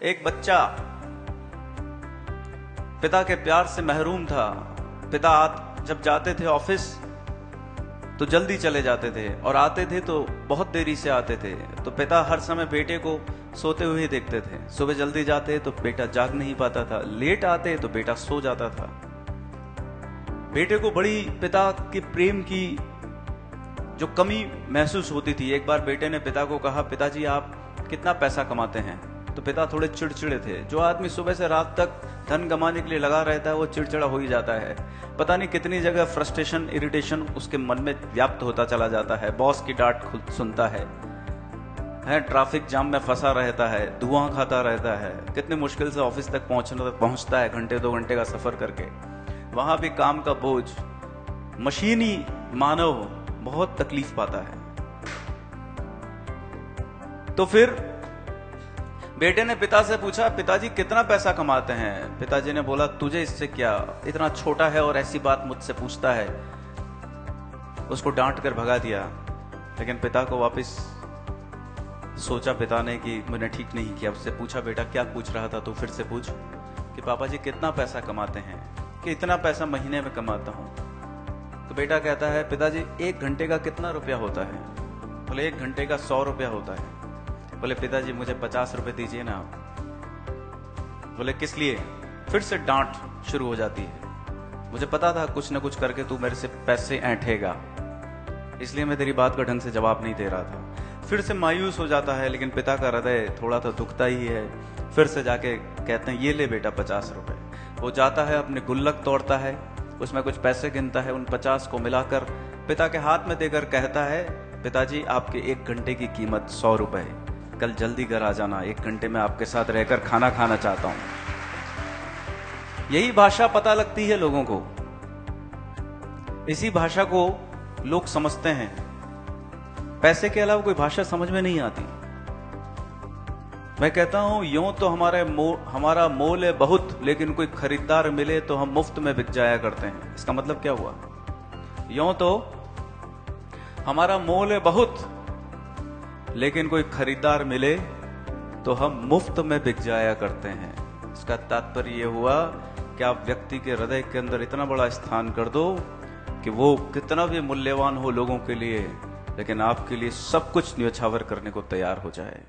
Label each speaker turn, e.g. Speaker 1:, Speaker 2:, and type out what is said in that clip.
Speaker 1: एक बच्चा पिता के प्यार से महरूम था। पिता जब जाते थे ऑफिस तो जल्दी चले जाते थे और आते थे तो बहुत देरी से आते थे। तो पिता हर समय बेटे को सोते हुए देखते थे। सुबह जल्दी जाते तो बेटा जाग नहीं पाता था, लेट आते तो बेटा सो जाता था। बेटे को बड़ी पिता के प्रेम की जो कमी महसूस होती थी। एक बार बेटे ने पिता को कहा, पिताजी आप कितना पैसा कमाते हैं? तो पिता थोड़े चिड़चिड़े थे। जो आदमी सुबह से रात तक धन कमाने के लिए लगा रहता है वो चिड़चिड़ा हो ही जाता है। पता नहीं कितनी जगह फ्रस्ट्रेशन, इरिटेशन उसके मन में व्याप्त होता चला जाता है। बॉस की डांट खुद सुनता है, ट्रैफिक जाम में फंसा रहता है, धुआं खाता रहता है, कितनी मुश्किल से ऑफिस तक पहुंचता है, घंटे 2 घंटे का सफर करके। वहां भी काम का बोझ, मशीनी मानव बहुत तकलीफ पाता है। तो फिर बेटे ने पिता से पूछा, पिताजी कितना पैसा कमाते हैं? पिताजी ने बोला, तुझे इससे क्या, इतना छोटा है और ऐसी बात मुझसे पूछता है। उसको डांट कर भगा दिया। लेकिन पिता को वापस सोचा पिता ने कि मैंने ठीक नहीं किया। उससे पूछा, बेटा क्या पूछ रहा था? तो फिर से पूछ कि पापा जी कितना पैसा कमाते हैं? कि इतना पैसा महीने में कमाता हूं। तो बेटा कहता है, पिताजी 1 घंटे का कितना रुपया होता है? बोले 1 घंटे का 100 रुपया होता है। बोले पिताजी मुझे 50 रुपए दीजिए ना आप। बोले किस लिए? फिर से डांट शुरू हो जाती है। मुझे पता था कुछ ना कुछ करके तू मेरे से पैसे ऐंठेगा, इसलिए मैं तेरी बात का ढंग से जवाब नहीं दे रहा था। फिर से मायूस हो जाता है, लेकिन पिता का हृदय थोड़ा तो दुखता ही है। फिर से जाके कहते हैं, ये ले बेटा 50 रुपए। वो जाता है, अपने गुल्लक तोड़ता है, उसमें कुछ पैसे गिनता है, उन 50 को मिलाकर पिता के हाथ में देकर कहता है, पिताजी आपके 1 घंटे की कीमत 100 रुपए है। कल जल्दी घर आ जाना, 1 घंटे में आपके साथ रहकर खाना खाना चाहता हूं। यही भाषा पता लगती है लोगों को, इसी भाषा को लोग समझते हैं। पैसे के अलावा कोई भाषा समझ में नहीं आती। मैं कहता हूं, यूं तो हमारा मोल है बहुत, लेकिन कोई खरीदार मिले तो हम मुफ्त में बिक जाया करते हैं। इसका मतलब क्या हुआ? यूं तो हमारा मोल है बहुत, लेकिन कोई खरीदार मिले तो हम मुफ्त में बिक जाया करते हैं। इसका तात्पर्य यह हुआ कि आप व्यक्ति के हृदय के अंदर इतना बड़ा स्थान कर दो कि वो कितना भी मूल्यवान हो लोगों के लिए, लेकिन आपके लिए सब कुछ न्यौछावर करने को तैयार हो जाए।